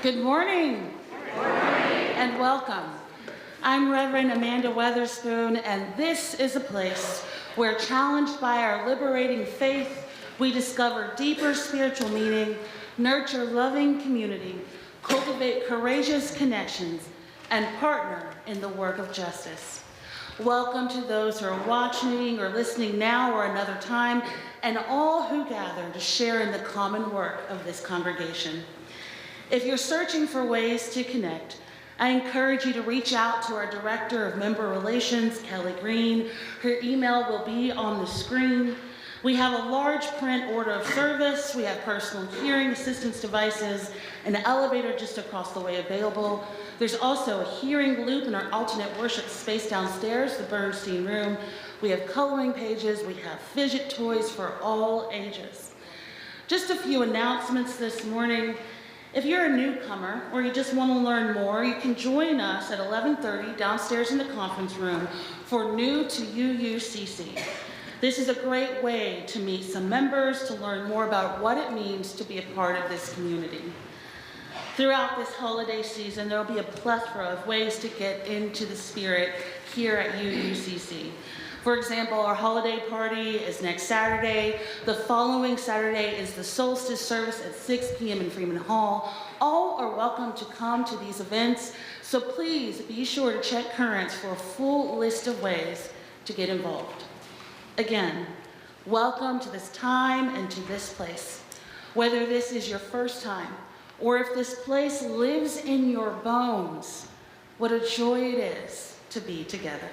Good morning. Good morning. And welcome. I'm Reverend Amanda Weatherspoon, and this is a place where, challenged by our liberating faith, we discover deeper spiritual meaning, nurture loving community, cultivate courageous connections, and partner in the work of justice. Welcome to those who are watching or listening now or another time, and all who gather to share in the common work of this congregation. If you're searching for ways to connect, I encourage you to reach out to our Director of Member Relations, Kelly Green. Her email will be on the screen. We have a large print order of service. We have personal hearing assistance devices, an elevator just across the way available. There's also a hearing loop in our alternate worship space downstairs, the Bernstein Room. We have coloring pages. We have fidget toys for all ages. Just a few announcements this morning. If you're a newcomer or you just want to learn more, you can join us at 11:30 downstairs in the conference room for New to UUCC. This is a great way to meet some members, to learn more about what it means to be a part of this community. Throughout this holiday season, there will be a plethora of ways to get into the spirit here at UUCC. For example, our holiday party is next Saturday. The following Saturday is the solstice service at 6 p.m. in Freeman Hall. All are welcome to come to these events, so please be sure to check Currents for a full list of ways to get involved. Again, welcome to this time and to this place. Whether this is your first time or if this place lives in your bones, what a joy it is to be together.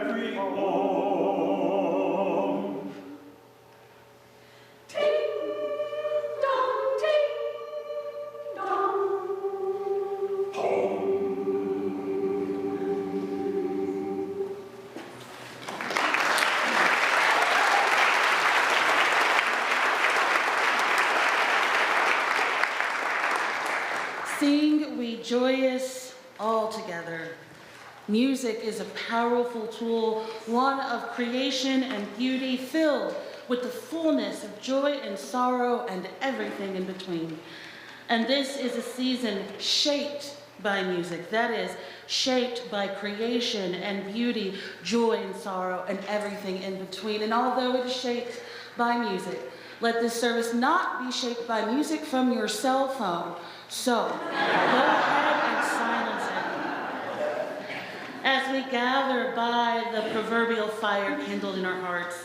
every home. Ting dong, ting dong. Home. Sing we joyous all together. Music is a powerful tool, one of creation and beauty, filled with the fullness of joy and sorrow and everything in between. And this is a season shaped by music, that is, shaped by creation and beauty, joy and sorrow and everything in between. And although it is shaped by music, let this service not be shaped by music from your cell phone. So, go ahead and silence it. As we gather by the proverbial fire kindled in our hearts,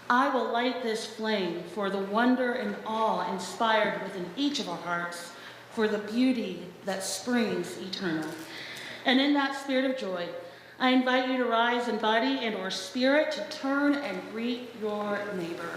I will light this flame for the wonder and awe inspired within each of our hearts, for the beauty that springs eternal. And in that spirit of joy, I invite you to rise in body and or spirit to turn and greet your neighbor.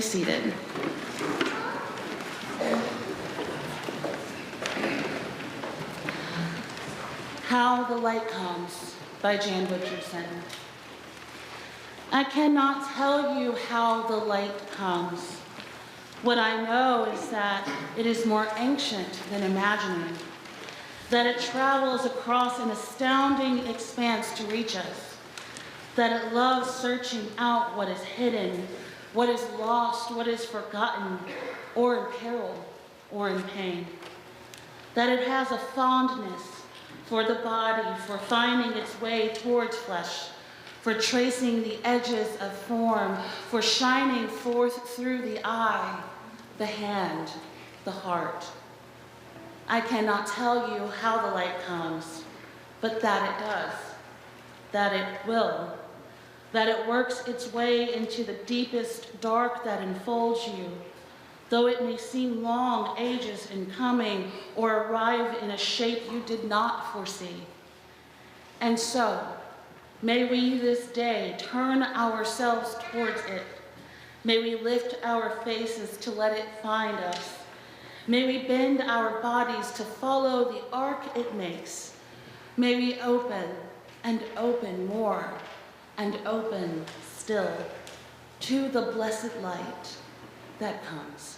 Seated. How the Light Comes by Jan Richardson. I cannot tell you how the light comes. What I know is that it is more ancient than imagining, that it travels across an astounding expanse to reach us, that it loves searching out what is hidden, what is lost, what is forgotten, or in peril, or in pain. That it has a fondness for the body, for finding its way towards flesh, for tracing the edges of form, for shining forth through the eye, the hand, the heart. I cannot tell you how the light comes, but that it does, that it will, that it works its way into the deepest dark that enfolds you, though it may seem long ages in coming or arrive in a shape you did not foresee. And so, may we this day turn ourselves towards it. May we lift our faces to let it find us. May we bend our bodies to follow the arc it makes. May we open and open more and open still to the blessed light that comes.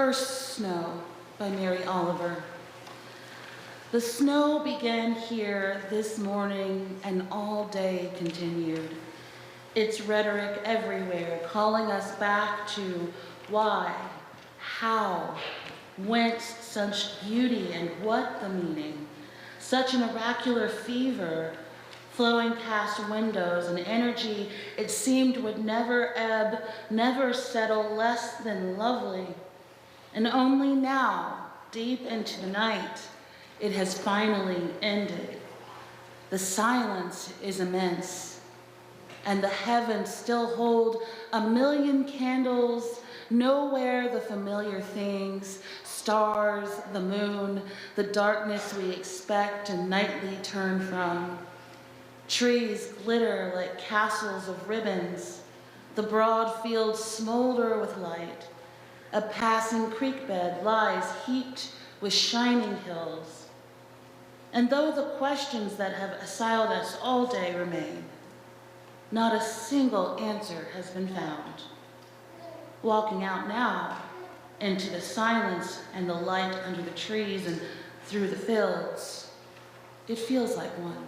First Snow by Mary Oliver. The snow began here this morning and all day continued. Its rhetoric everywhere, calling us back to why, how, whence such beauty and what the meaning, such an oracular fever flowing past windows, an energy it seemed would never ebb, never settle, less than lovely. And only now, deep into the night, it has finally ended. The silence is immense, and the heavens still hold a million candles, nowhere the familiar things, stars, the moon, the darkness we expect and nightly turn from. Trees glitter like castles of ribbons. The broad fields smolder with light. A passing creek bed lies heaped with shining hills. And though the questions that have assailed us all day remain, not a single answer has been found. Walking out now into the silence and the light under the trees and through the fields, it feels like one.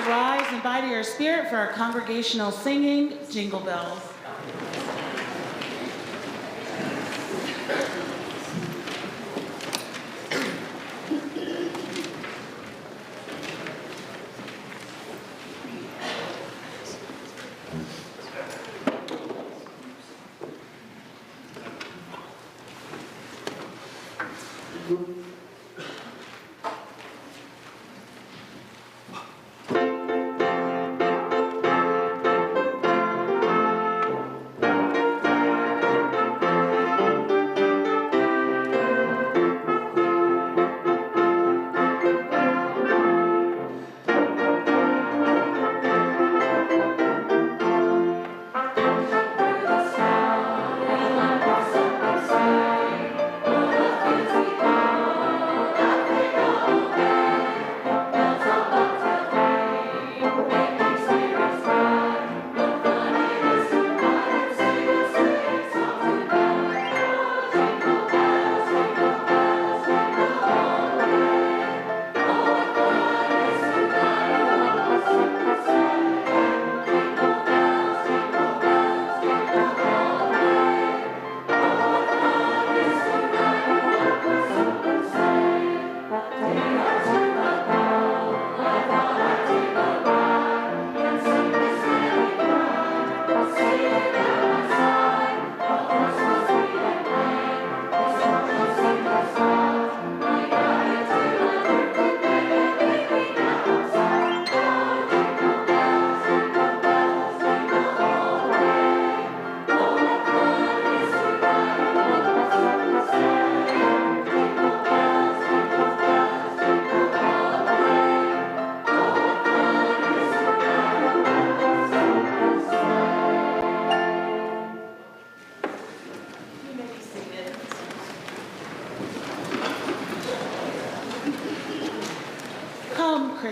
rise and body your spirit for our congregational singing, Jingle Bells.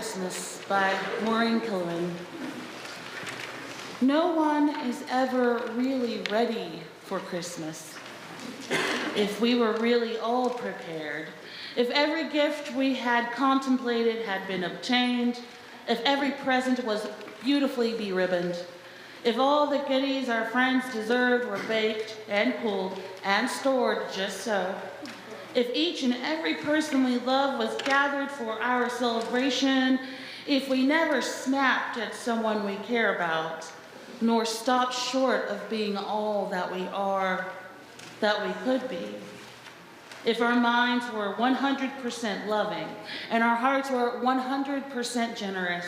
Christmas by Maureen Killian. No one is ever really ready for Christmas. If we were really all prepared, if every gift we had contemplated had been obtained, if every present was beautifully beribboned, if all the goodies our friends deserved were baked and cooled and stored just so, if each and every person we love was gathered for our celebration, if we never snapped at someone we care about, nor stopped short of being all that we are, that we could be, if our minds were 100% loving and our hearts were 100% generous,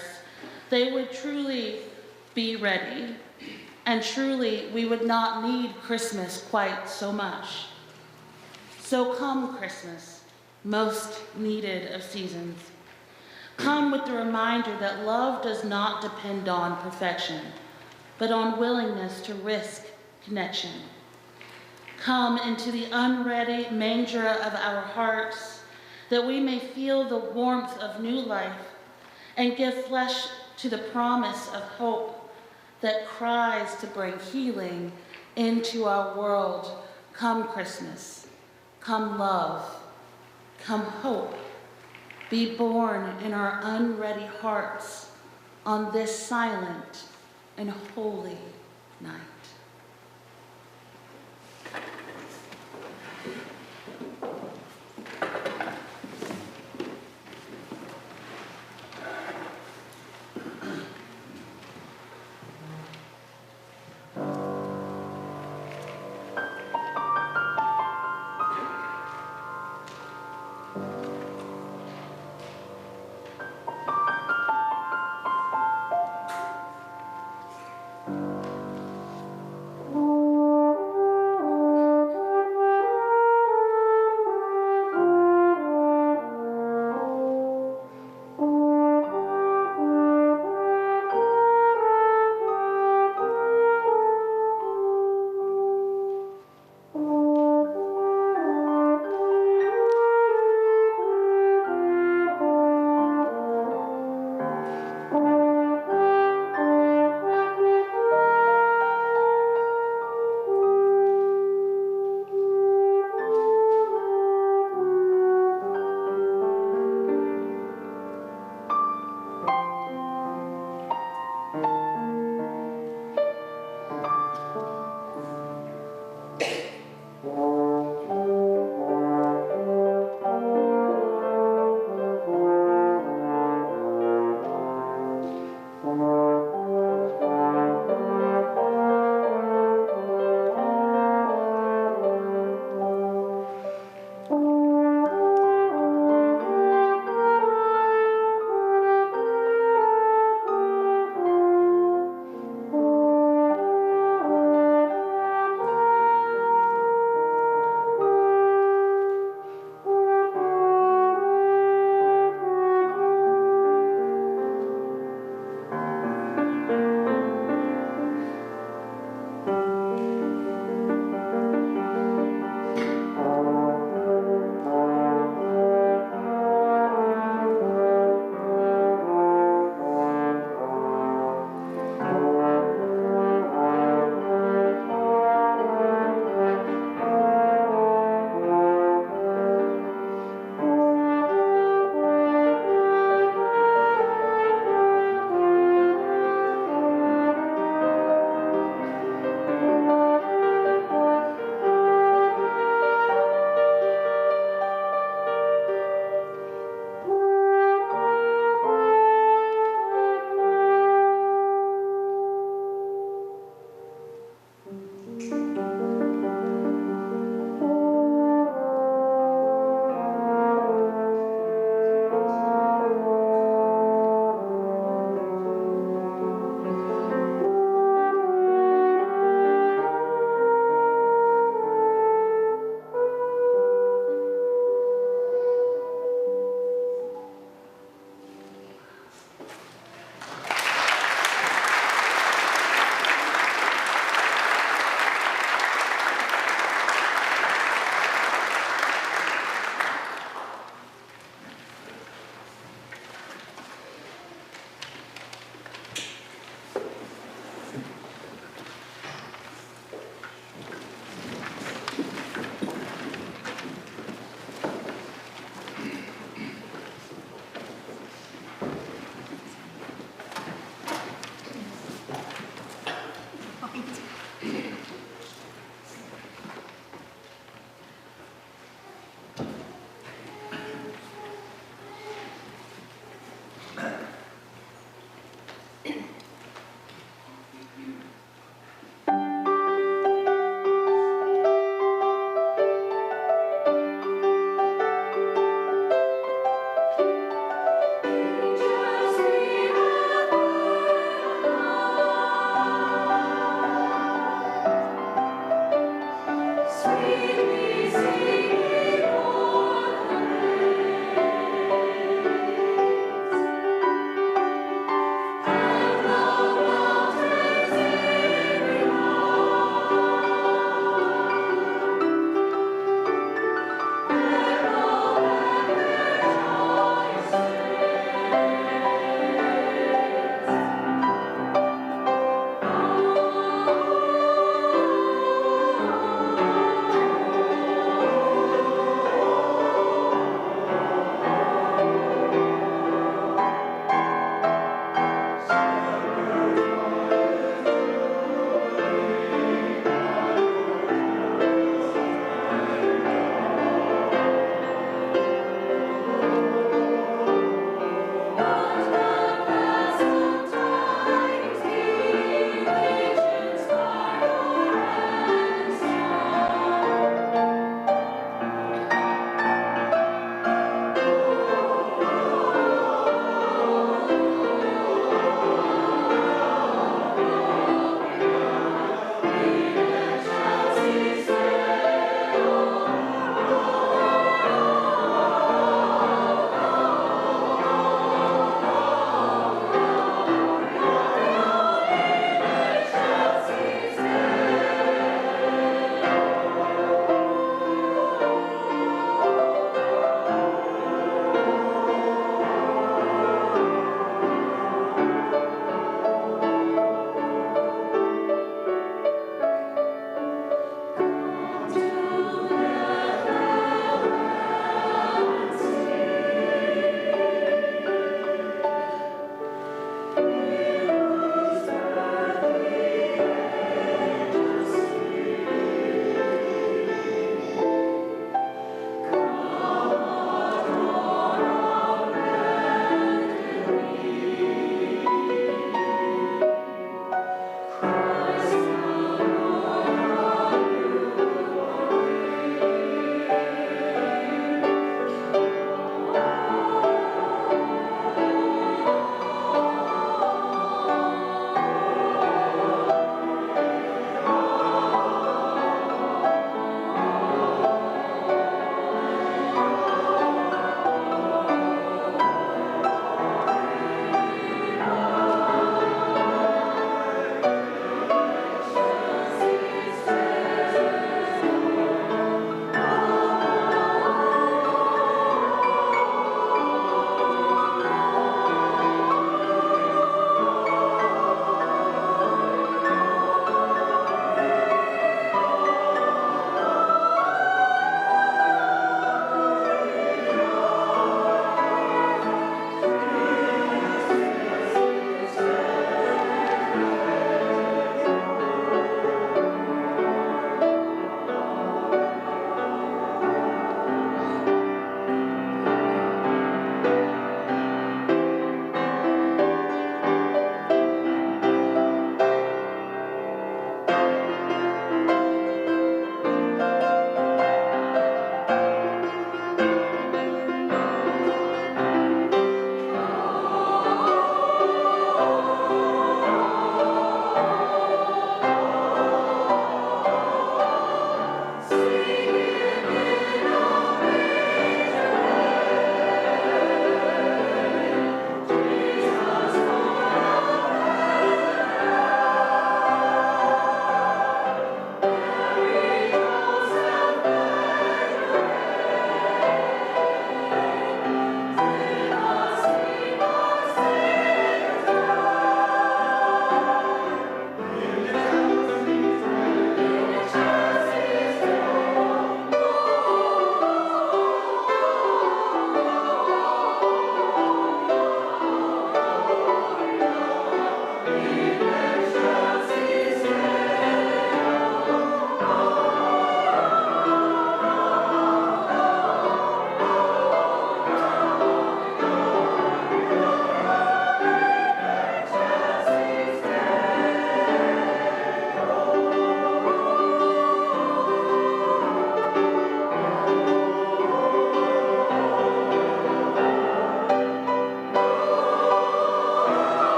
they would truly be ready, and truly we would not need Christmas quite so much. So come, Christmas, most needed of seasons. Come with the reminder that love does not depend on perfection, but on willingness to risk connection. Come into the unready manger of our hearts, that we may feel the warmth of new life and give flesh to the promise of hope that cries to bring healing into our world. Come, Christmas. Come, love. Come, hope. Be born in our unready hearts on this silent and holy night.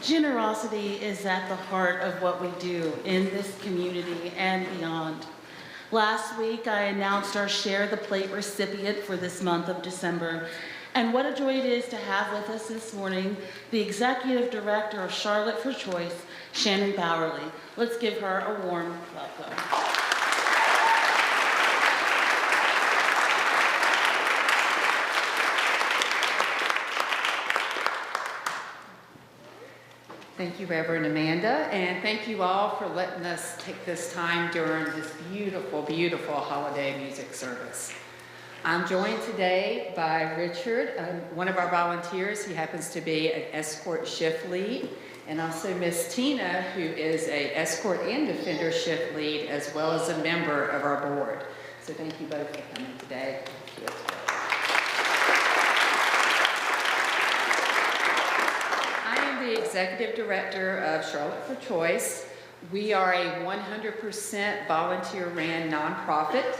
Generosity is at the heart of what we do in this community and beyond. Last week, I announced our Share the Plate recipient for this month of December, and what a joy it is to have with us this morning the Executive Director of Charlotte for Choice, Shannon Bowerly. Let's give her a warm welcome. Thank you, Reverend Amanda, and thank you all for letting us take this time during this beautiful, beautiful holiday music service. I'm joined today by Richard, one of our volunteers. He happens to be an escort shift lead, and also Miss Tina, who is an escort and defender shift lead, as well as a member of our board. So thank you both for coming today. I am the Executive Director of Charlotte for Choice. We are a 100% volunteer-ran nonprofit.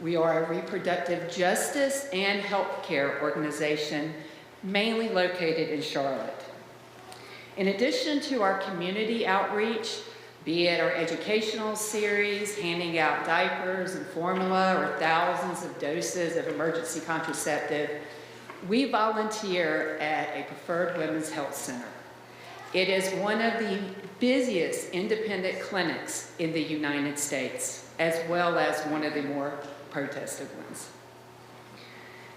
We are a reproductive justice and healthcare organization, mainly located in Charlotte. In addition to our community outreach, be it our educational series, handing out diapers and formula, or thousands of doses of emergency contraceptive, we volunteer at a preferred women's health center. It is one of the busiest independent clinics in the United States, as well as one of the more protested ones.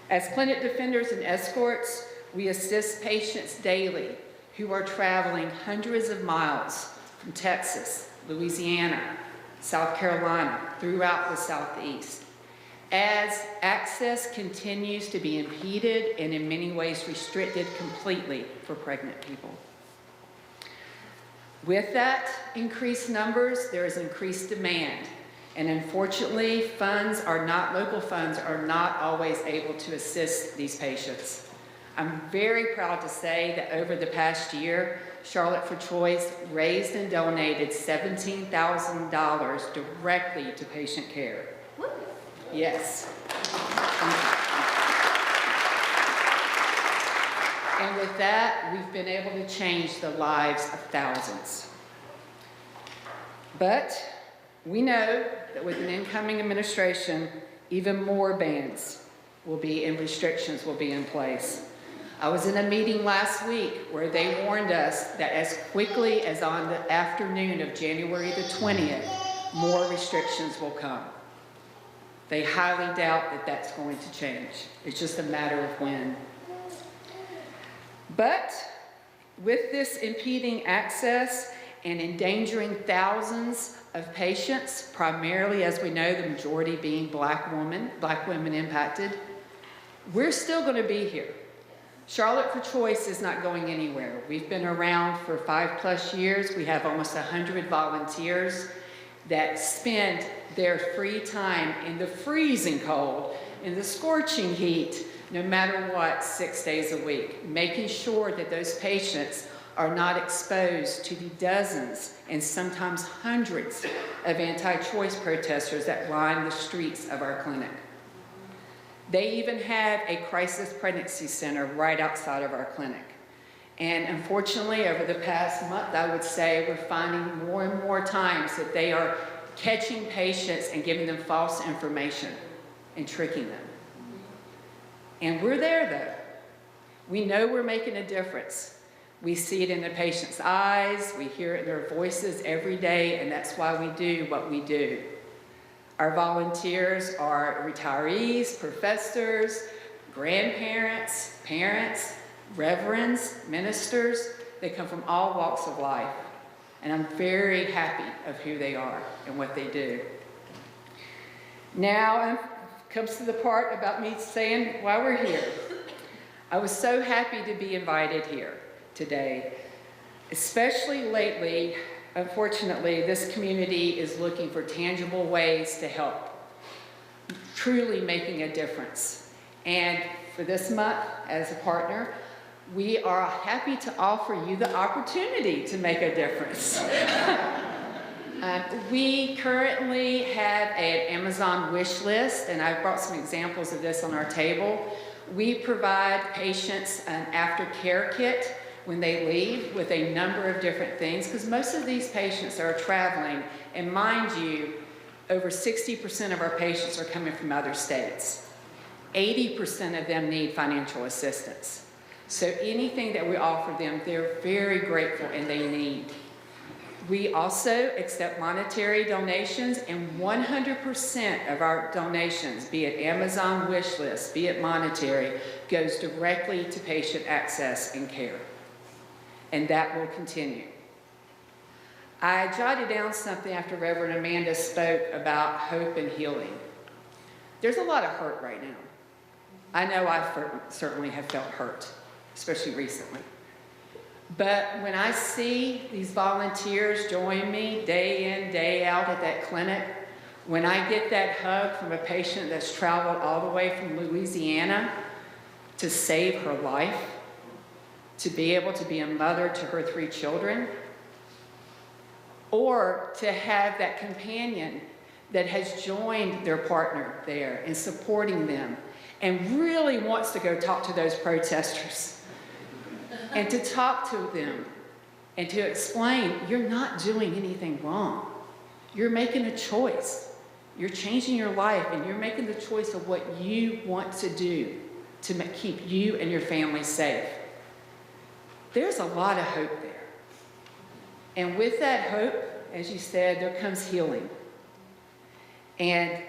As clinic defenders and escorts, we assist patients daily who are traveling hundreds of miles from Texas, Louisiana, South Carolina, throughout the Southeast, as access continues to be impeded and in many ways restricted completely for pregnant people. With that increased numbers, there is increased demand. And unfortunately, local funds are not always able to assist these patients. I'm very proud to say that over the past year, Charlotte for Choice raised and donated $17,000 directly to patient care. Yes. And with that, we've been able to change the lives of thousands. But we know that with an incoming administration, even more bans will be and restrictions will be in place. I was in a meeting last week where they warned us that as quickly as on the afternoon of January the 20th, more restrictions will come. They highly doubt that that's going to change. It's just a matter of when. But with this impeding access and endangering thousands of patients, primarily, as we know, the majority being black women impacted, we're still going to be here. Charlotte for Choice is not going anywhere. We've been around for 5+ years. We have almost 100 volunteers that spend their free time in the freezing cold, in the scorching heat, no matter what, 6 days a week, making sure that those patients are not exposed to the dozens and sometimes hundreds of anti-choice protesters that line the streets of our clinic. They even have a crisis pregnancy center right outside of our clinic. And unfortunately, over the past month, I would say we're finding more and more times that they are catching patients and giving them false information and tricking them. And we're there, though. We know we're making a difference. We see it in the patient's eyes, we hear it in their voices every day, and that's why we do what we do. Our volunteers are retirees, professors, grandparents, parents, reverends, ministers. They come from all walks of life, and I'm very happy of who they are and what they do. Now comes to the part about me saying why we're here. I was so happy to be invited here today, especially lately. Unfortunately, this community is looking for tangible ways to help, truly making a difference. And for this month, as a partner, we are happy to offer you the opportunity to make a difference. We currently have an Amazon wish list, and I've brought some examples of this on our table. We provide patients an aftercare kit when they leave with a number of different things, because most of these patients are traveling, and mind you, over 60% of our patients are coming from other states. 80% of them need financial assistance. So anything that we offer them, they're very grateful and they need. We also accept monetary donations, and 100% of our donations, be it Amazon wish list, be it monetary, goes directly to patient access and care. And that will continue. I jotted down something after Reverend Amanda spoke about hope and healing. There's a lot of hurt right now. I know I certainly have felt hurt, especially recently. But when I see these volunteers join me day in, day out at that clinic, when I get that hug from a patient that's traveled all the way from Louisiana to save her life, to be able to be a mother to her 3 children, or to have that companion that has joined their partner there and supporting them and really wants to go talk to those protesters and to talk to them and to explain, you're not doing anything wrong. You're making a choice. You're changing your life, and you're making the choice of what you want to do to keep you and your family safe. There's a lot of hope there. And with that hope, as you said, there comes healing. And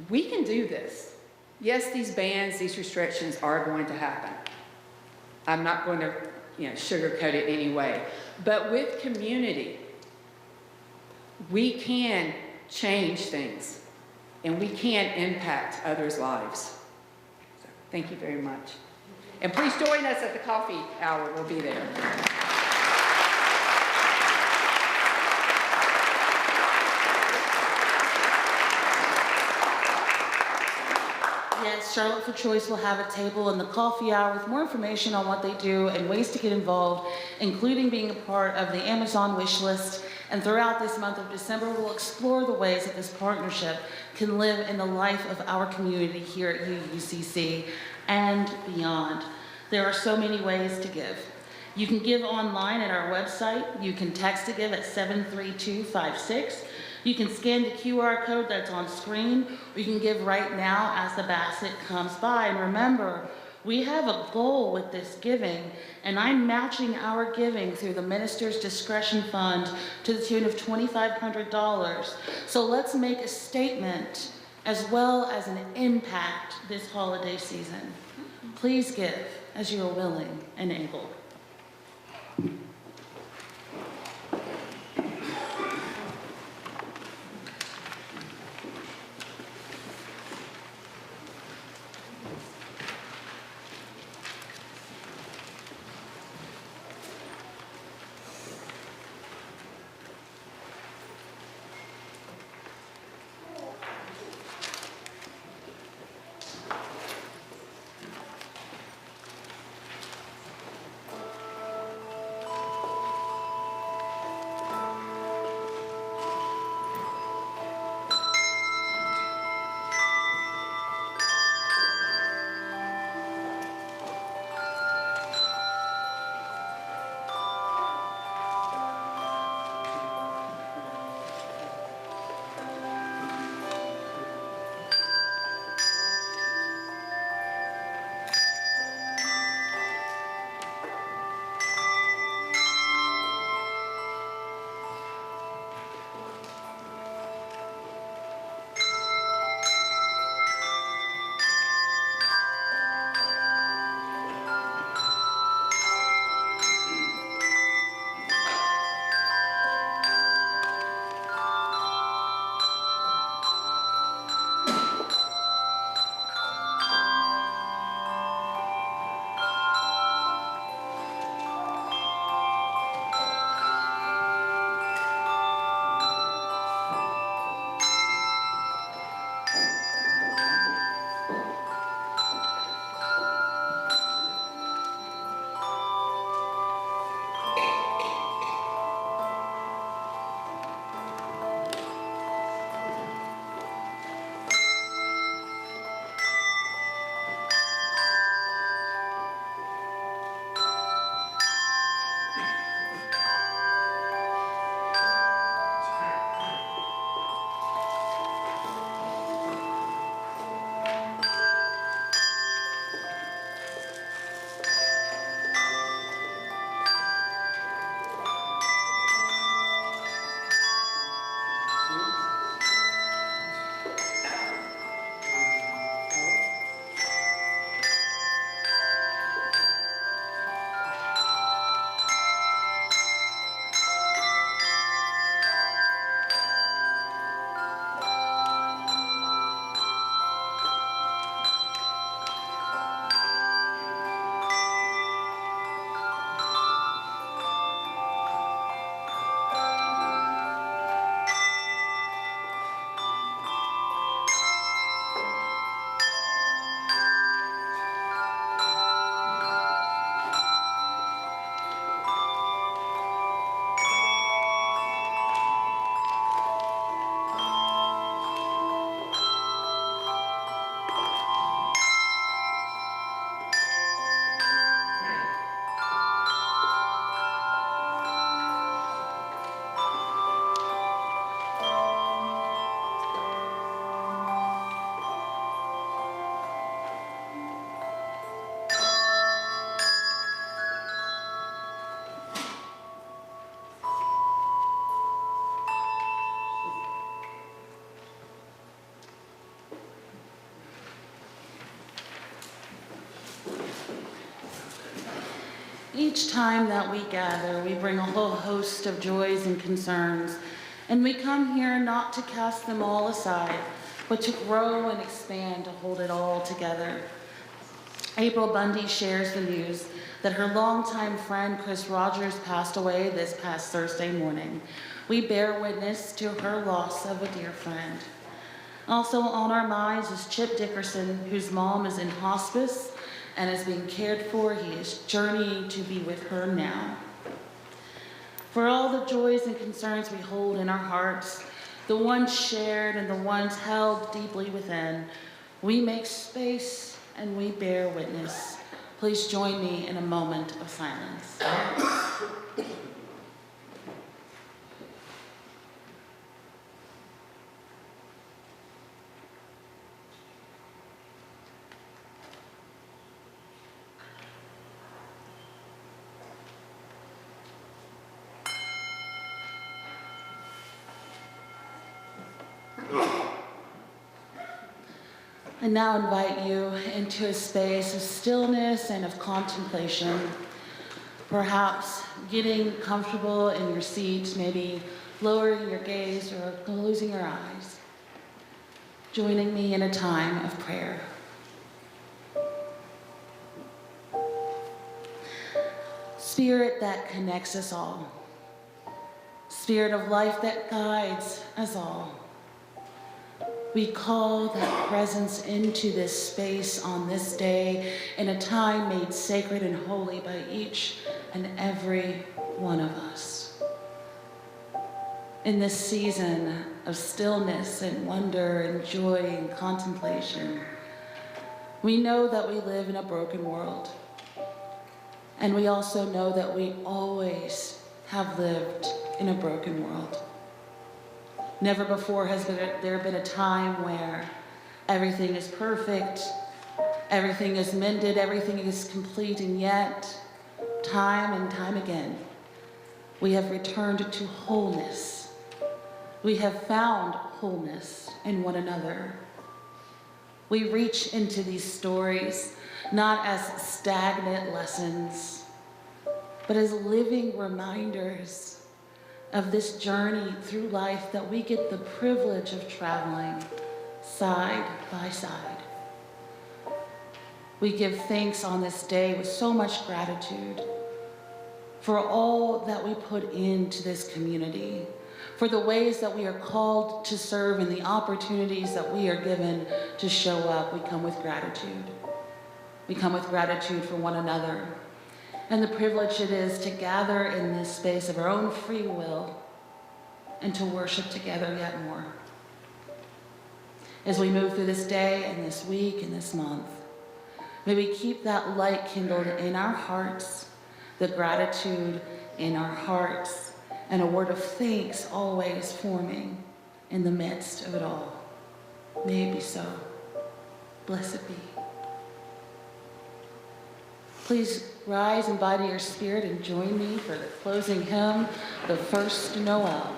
we can do this. Yes, these bans, these restrictions are going to happen. I'm not going to, sugarcoat it anyway. But with community, we can change things, and we can impact others' lives. So, thank you very much. And please join us at the coffee hour. We'll be there. Yes, Charlotte for Choice will have a table in the coffee hour with more information on what they do and ways to get involved, including being a part of the Amazon wish list. And throughout this month of December, we'll explore the ways that this partnership can live in the life of our community here at UUCC and beyond. There are so many ways to give. You can give online at our website. You can text to give at 73256. You can scan the QR code that's on screen, or you can give right now as the basket comes by. And remember, we have a goal with this giving, and I'm matching our giving through the Minister's Discretion Fund to the tune of $2,500. So let's make a statement as well as an impact this holiday season. Please give as you are willing and able. each time that we gather, we bring a whole host of joys and concerns, and we come here not to cast them all aside, but to grow and expand, to hold it all together. April Bundy shares the news that her longtime friend Chris Rogers passed away this past Thursday morning. We bear witness to her loss of a dear friend. Also on our minds is Chip Dickerson, whose mom is in hospice and is being cared for. He is journeying to be with her now. For all the joys and concerns we hold in our hearts, the ones shared and the ones held deeply within, we make space and we bear witness. Please join me in a moment of silence. I now invite you into a space of stillness and of contemplation, perhaps getting comfortable in your seat, maybe lowering your gaze or closing your eyes, joining me in a time of prayer. Spirit that connects us all, Spirit of life that guides us all, we call that presence into this space on this day in a time made sacred and holy by each and every one of us. In this season of stillness and wonder and joy and contemplation, we know that we live in a broken world. And we also know that we always have lived in a broken world. Never before has there been a time where everything is perfect, everything is mended, everything is complete, and yet, time and time again, we have returned to wholeness. We have found wholeness in one another. We reach into these stories not as stagnant lessons, but as living reminders of this journey through life that we get the privilege of traveling side by side. We give thanks on this day with so much gratitude for all that we put into this community, for the ways that we are called to serve and the opportunities that we are given to show up. We come with gratitude. We come with gratitude for one another and the privilege it is to gather in this space of our own free will and to worship together yet more. As we move through this day and this week and this month, may we keep that light kindled in our hearts, the gratitude in our hearts, and a word of thanks always forming in the midst of it all. May it be so. Blessed be. Please rise in body or spirit and join me for the closing hymn, The First Noel.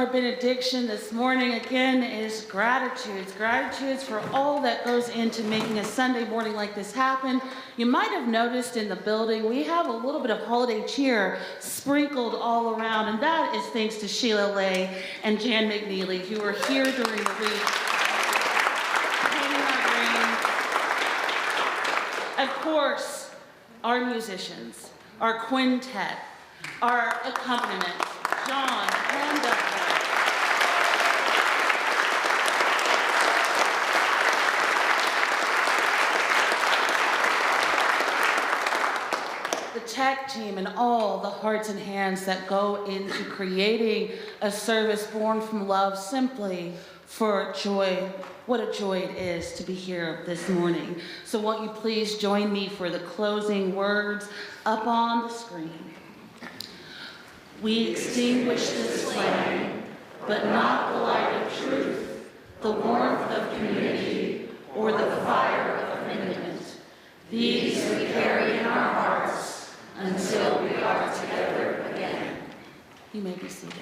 Our benediction this morning again is gratitudes. Gratitudes for all that goes into making a Sunday morning like this happen. You might have noticed in the building we have a little bit of holiday cheer sprinkled all around, and that is thanks to Sheila Lay and Jan McNeely, who were here during the week. Painting our green. Of course, our musicians, our quintet, our accompaniment, John and Doug. The tech team and all the hearts and hands that go into creating a service born from love simply for joy. What a joy it is to be here this morning. So won't you please join me for the closing words up on the screen. We extinguish this flame, but not the light of truth, the warmth of community, or the fire of commitment. These we carry in our hearts until we are together again. You may be seated.